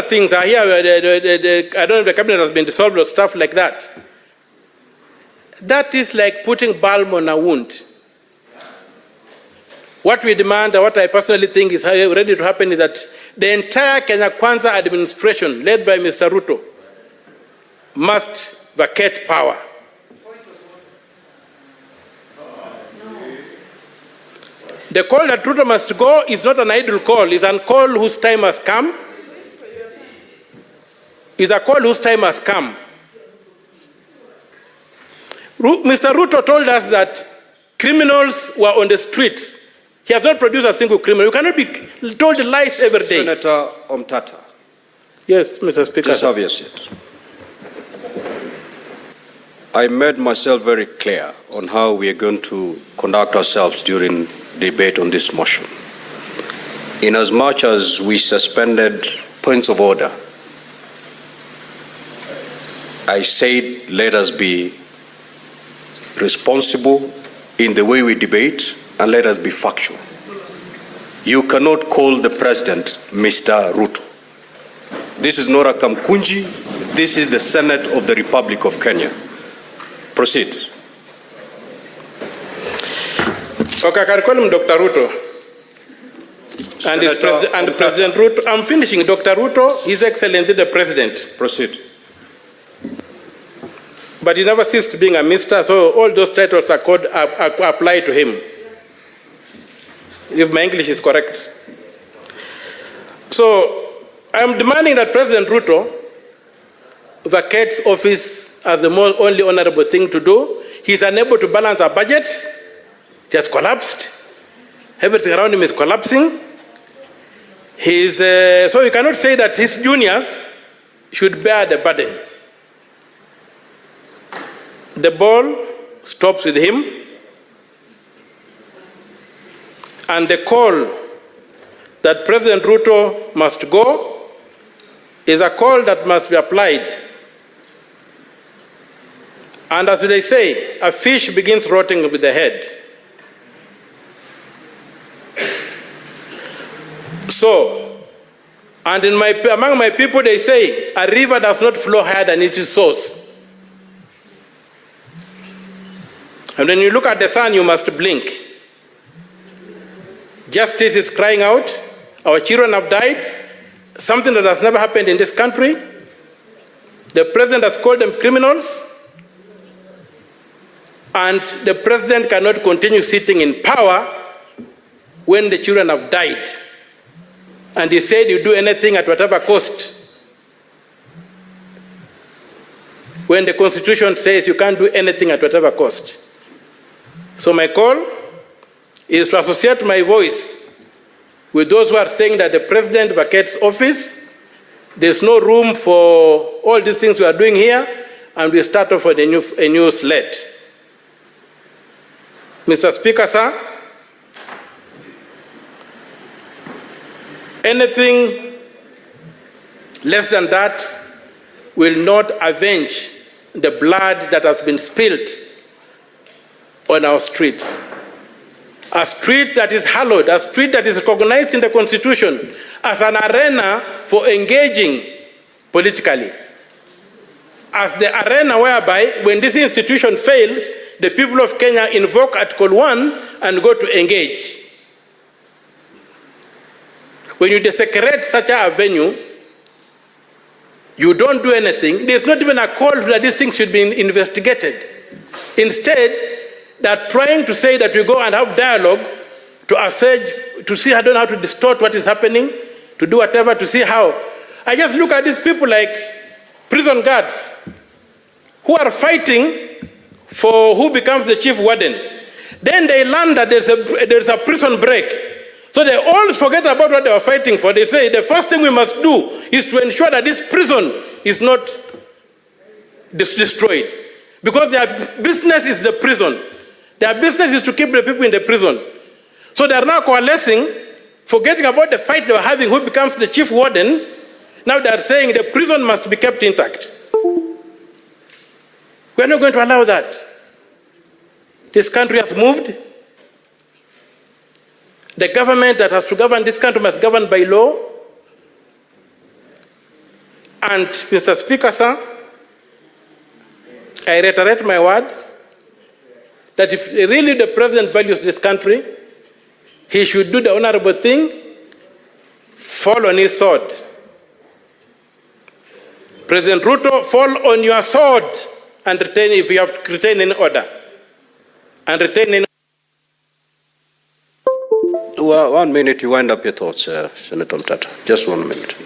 other things are here. I don't know if the cabinet has been dissolved or stuff like that. That is like putting balm on a wound. What we demand, and what I personally think is ready to happen, is that the entire Kenya Kwanza administration, led by Mr. Ruto, must vacate power. The call that Ruto must go is not an idle call. It's a call whose time has come. It's a call whose time has come. Mr. Ruto told us that criminals were on the streets. He has not produced a single criminal. You cannot be told lies every day. Senator OMTATAH. Yes, Mr. Speaker. Just have your seat. I made myself very clear on how we are going to conduct ourselves during debate on this motion. Inasmuch as we suspended points of order, I said let us be responsible in the way we debate and let us be factual. You cannot call the president Mr. Ruto. This is not a Kamukunji. This is the Senate of the Republic of Kenya. Proceed. Okay, I can call him Dr. Ruto. And President Ruto. I'm finishing. Dr. Ruto, His Excellency the President. Proceed. But he never ceased being a Mr., so all those titles are apply to him, if my English is correct. So I'm demanding that President Ruto vacates office as the only honorable thing to do. He's unable to balance our budget. It has collapsed. Everything around him is collapsing. So you cannot say that his juniors should bear the burden. The ball stops with him, and the call that President Ruto must go is a call that must be applied. And as they say, a fish begins rotting with the head. So, and among my people they say, a river does not flow higher than its source. And when you look at the sun, you must blink. Justice is crying out. Our children have died, something that has never happened in this country. The president has called them criminals. And the president cannot continue sitting in power when the children have died. And he said you do anything at whatever cost. When the Constitution says you can't do anything at whatever cost. So my call is to associate my voice with those who are saying that the president vacates office. There's no room for all these things we are doing here, and we start off with a new slate. Mr. Speaker, sir, anything less than that will not avenge the blood that has been spilled on our streets. A street that is hallowed, a street that is recognized in the Constitution as an arena for engaging politically. As the arena whereby, when this institution fails, the people of Kenya invoke Article 1 and go to engage. When you desecrate such a venue, you don't do anything. There's not even a call that these things should be investigated. Instead, they're trying to say that we go and have dialogue to assage, to see, I don't know how to distort what is happening, to do whatever, to see how. I just look at these people like prison guards who are fighting for who becomes the chief warden. Then they learn that there's a prison break. So they all forget about what they were fighting for. They say the first thing we must do is to ensure that this prison is not destroyed. Because their business is the prison. Their business is to keep the people in the prison. So they are now coalescing, forgetting about the fight they were having, who becomes the chief warden. Now they are saying the prison must be kept intact. We are not going to allow that. This country has moved. The government that has to govern this country must govern by law. And Mr. Speaker, sir, I reiterate my words that if really the president values this country, he should do the honorable thing, fall on his sword. President Ruto, fall on your sword and retain, if you have to retain any order. And retain any. Well, 1 minute, you wind up your thoughts, Senator OMTATAH. Just 1 minute.